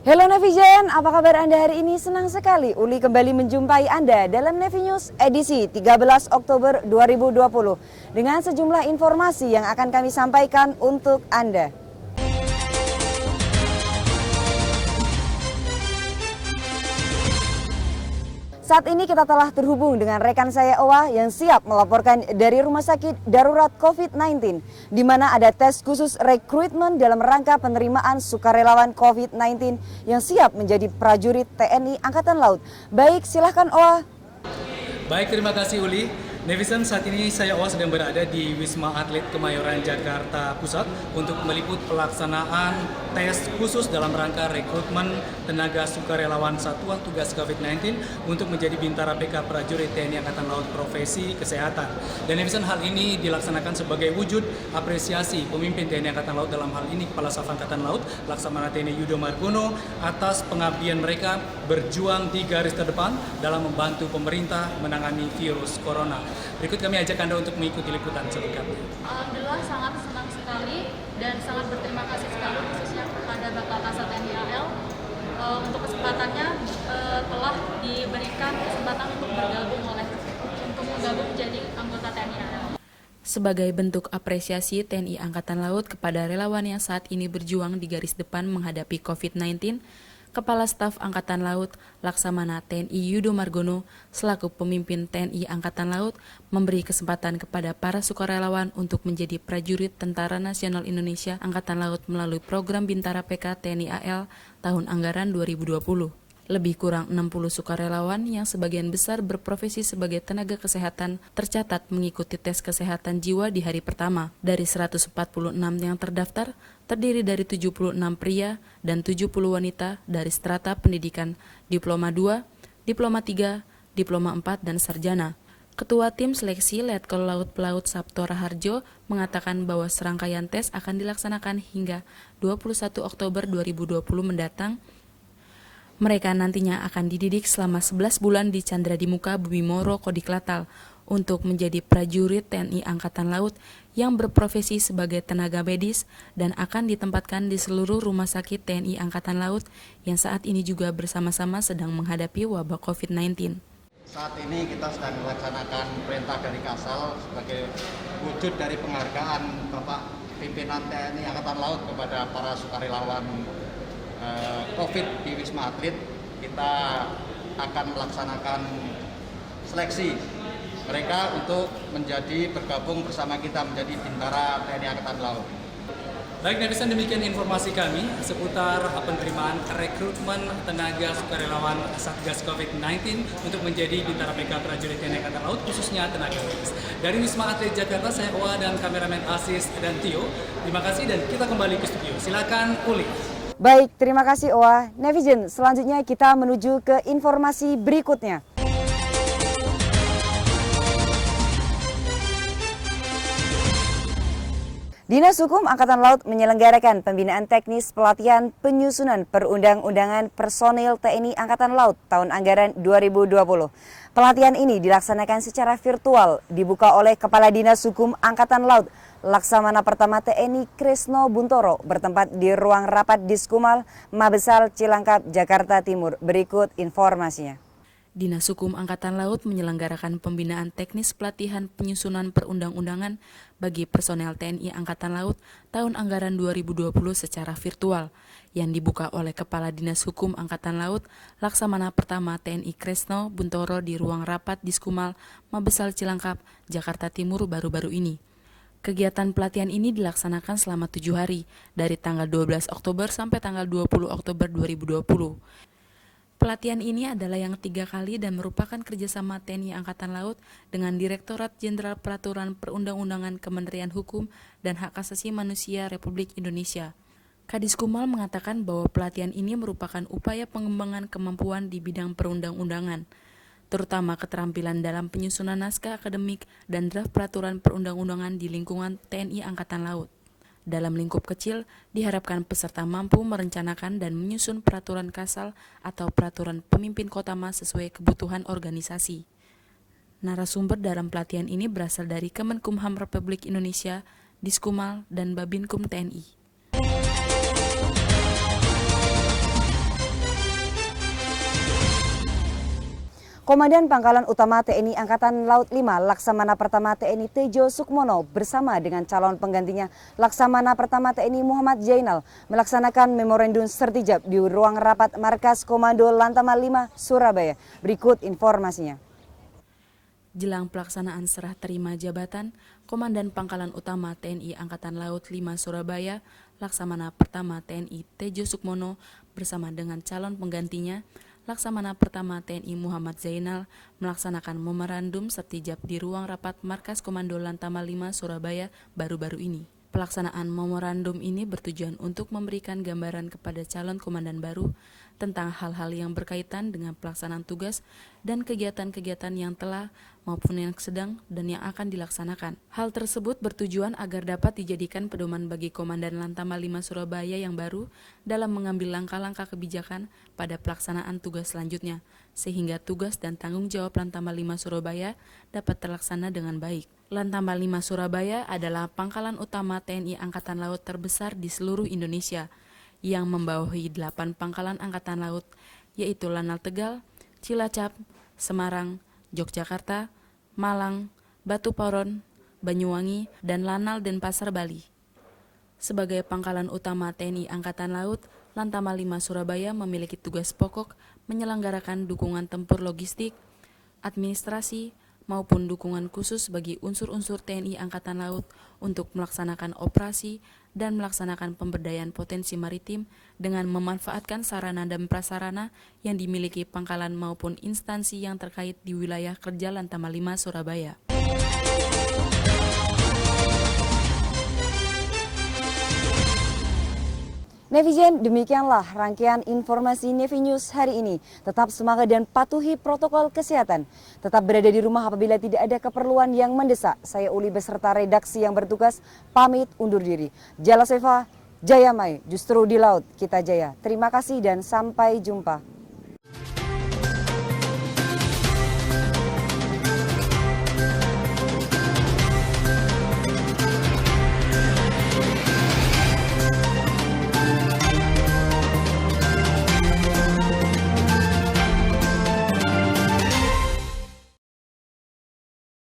Halo Nevizen, apa kabar Anda hari ini? Senang sekali Uli kembali menjumpai Anda dalam Nevi News edisi 13 Oktober 2020 dengan sejumlah informasi yang akan kami sampaikan untuk Anda. Saat ini kita telah terhubung dengan rekan saya Owa yang siap melaporkan dari Rumah Sakit Darurat COVID-19 di mana ada tes khusus rekrutmen dalam rangka penerimaan sukarelawan COVID-19 yang siap menjadi prajurit TNI Angkatan Laut. Baik, silahkan Owa. Baik, terima kasih Uli. Netizen, saat ini saya Owa sedang berada di Wisma Atlet Kemayoran, Jakarta Pusat untuk meliput pelaksanaan tes khusus dalam rangka rekrutmen tenaga sukarelawan Satuan Tugas COVID-19 untuk menjadi Bintara PK Prajurit TNI Angkatan Laut Profesi Kesehatan. Dan netizen, hal ini dilaksanakan sebagai wujud apresiasi pemimpin TNI Angkatan Laut, dalam hal ini Kepala Staf Angkatan Laut Laksamana TNI Yudo Margono, atas pengabdian mereka berjuang di garis terdepan dalam membantu pemerintah menangani virus corona. Berikut kami ajak Anda untuk mengikuti liputan selengkapnya. Alhamdulillah sangat senang sekali dan sangat berterima kasih sekali khususnya kepada Bapak Kasat TNI AL untuk kesempatannya telah diberikan kesempatan untuk menggabung menjadi anggota TNI AL. Sebagai bentuk apresiasi TNI Angkatan Laut kepada relawan yang saat ini berjuang di garis depan menghadapi COVID-19, Kepala Staf Angkatan Laut Laksamana TNI Yudo Margono selaku pemimpin TNI Angkatan Laut memberi kesempatan kepada para sukarelawan untuk menjadi prajurit Tentara Nasional Indonesia Angkatan Laut melalui program Bintara PK TNI AL tahun anggaran 2020. Lebih kurang 60 sukarelawan yang sebagian besar berprofesi sebagai tenaga kesehatan tercatat mengikuti tes kesehatan jiwa di hari pertama. Dari 146 yang terdaftar, terdiri dari 76 pria dan 70 wanita dari strata pendidikan Diploma 2, Diploma 3, Diploma 4, dan Sarjana. Ketua Tim Seleksi Letkol Laut Pelaut Sabto Raharjo mengatakan bahwa serangkaian tes akan dilaksanakan hingga 21 Oktober 2020 mendatang. Mereka nantinya akan dididik selama 11 bulan di Chandra di Muka Bumi Moro Kodiklatal untuk menjadi prajurit TNI Angkatan Laut yang berprofesi sebagai tenaga medis dan akan ditempatkan di seluruh rumah sakit TNI Angkatan Laut yang saat ini juga bersama-sama sedang menghadapi wabah COVID-19. Saat ini kita sedang melaksanakan perintah dari Kasal sebagai wujud dari penghargaan Bapak pimpinan TNI Angkatan Laut kepada para sukarelawan COVID di Wisma Atlet. Kita akan melaksanakan seleksi mereka untuk bergabung bersama kita menjadi Bintara TNI Angkatan Laut. Baik netizen, demikian informasi kami seputar penerimaan rekrutmen tenaga sukarelawan Satgas COVID-19 untuk menjadi Bintara PK Prajurit TNI Angkatan Laut, khususnya tenaga medis. Dari Wisma Atlet Jakarta, saya Owa dan kameramen Asis dan Tio. Terima kasih dan kita kembali ke studio. Silakan Uli. Baik, terima kasih Owa. Nevizen, selanjutnya kita menuju ke informasi berikutnya. Dinas Hukum Angkatan Laut menyelenggarakan pembinaan teknis pelatihan penyusunan perundang-undangan personil TNI Angkatan Laut tahun anggaran 2020. Pelatihan ini dilaksanakan secara virtual, dibuka oleh Kepala Dinas Hukum Angkatan Laut Laksamana Pertama TNI Kresno Buntoro bertempat di ruang rapat Diskumal Mabesal Cilangkap, Jakarta Timur. Berikut informasinya. Dinas Hukum Angkatan Laut menyelenggarakan pembinaan teknis pelatihan penyusunan perundang-undangan bagi personel TNI Angkatan Laut tahun anggaran 2020 secara virtual yang dibuka oleh Kepala Dinas Hukum Angkatan Laut Laksamana Pertama TNI Kresno Buntoro di ruang rapat Diskumal Mabesal Cilangkap, Jakarta Timur baru-baru ini. Kegiatan pelatihan ini dilaksanakan selama 7 hari, dari tanggal 12 Oktober sampai tanggal 20 Oktober 2020. Pelatihan ini adalah yang 3 kali dan merupakan kerjasama TNI Angkatan Laut dengan Direktorat Jenderal Peraturan Perundang-undangan Kementerian Hukum dan Hak Asasi Manusia Republik Indonesia. Kadiskumal mengatakan bahwa pelatihan ini merupakan upaya pengembangan kemampuan di bidang perundang-undangan, terutama keterampilan dalam penyusunan naskah akademik dan draft peraturan perundang-undangan di lingkungan TNI Angkatan Laut. Dalam lingkup kecil, diharapkan peserta mampu merencanakan dan menyusun peraturan kasal atau peraturan pemimpin Kotama sesuai kebutuhan organisasi. Narasumber dalam pelatihan ini berasal dari Kemenkumham Republik Indonesia, Diskumal, dan Babinkum TNI. Komandan Pangkalan Utama TNI Angkatan Laut 5 Laksamana Pertama TNI Tejo Sukmono bersama dengan calon penggantinya Laksamana Pertama TNI Muhammad Zainal melaksanakan memorandum sertijab di ruang rapat Markas Komando Lantamal 5 Surabaya. Berikut informasinya. Jelang pelaksanaan serah terima jabatan, Komandan Pangkalan Utama TNI Angkatan Laut 5 Surabaya, Laksamana Pertama TNI Tejo Sukmono bersama dengan calon penggantinya, Laksamana Pertama TNI Muhammad Zainal melaksanakan memorandum sertijab di ruang rapat Markas Komando Lantamal 5 Surabaya baru-baru ini. Pelaksanaan memorandum ini bertujuan untuk memberikan gambaran kepada calon komandan baru tentang hal-hal yang berkaitan dengan pelaksanaan tugas dan kegiatan-kegiatan yang telah maupun yang sedang dan yang akan dilaksanakan. Hal tersebut bertujuan agar dapat dijadikan pedoman bagi Komandan Lantamal 5 Surabaya yang baru dalam mengambil langkah-langkah kebijakan pada pelaksanaan tugas selanjutnya, sehingga tugas dan tanggung jawab Lantamal 5 Surabaya dapat terlaksana dengan baik. Lantamal 5 Surabaya adalah pangkalan utama TNI Angkatan Laut terbesar di seluruh Indonesia, yang membawahi 8 pangkalan Angkatan Laut, yaitu Lanal Tegal, Cilacap, Semarang, Yogyakarta, Malang, Batu Poron, Banyuwangi, dan Lanal Denpasar, Bali. Sebagai pangkalan utama TNI Angkatan Laut, Lantamal 5 Surabaya memiliki tugas pokok menyelenggarakan dukungan tempur logistik, administrasi, maupun dukungan khusus bagi unsur-unsur TNI Angkatan Laut untuk melaksanakan operasi dan melaksanakan pemberdayaan potensi maritim dengan memanfaatkan sarana dan prasarana yang dimiliki pangkalan maupun instansi yang terkait di wilayah kerja Lantamal 5 Surabaya. Netizen, demikianlah rangkaian informasi Nevi News hari ini. Tetap semangat dan patuhi protokol kesehatan. Tetap berada di rumah apabila tidak ada keperluan yang mendesak. Saya Uli beserta redaksi yang bertugas pamit undur diri. Jala Seva, Jaya Mai, justru di laut kita jaya. Terima kasih dan sampai jumpa.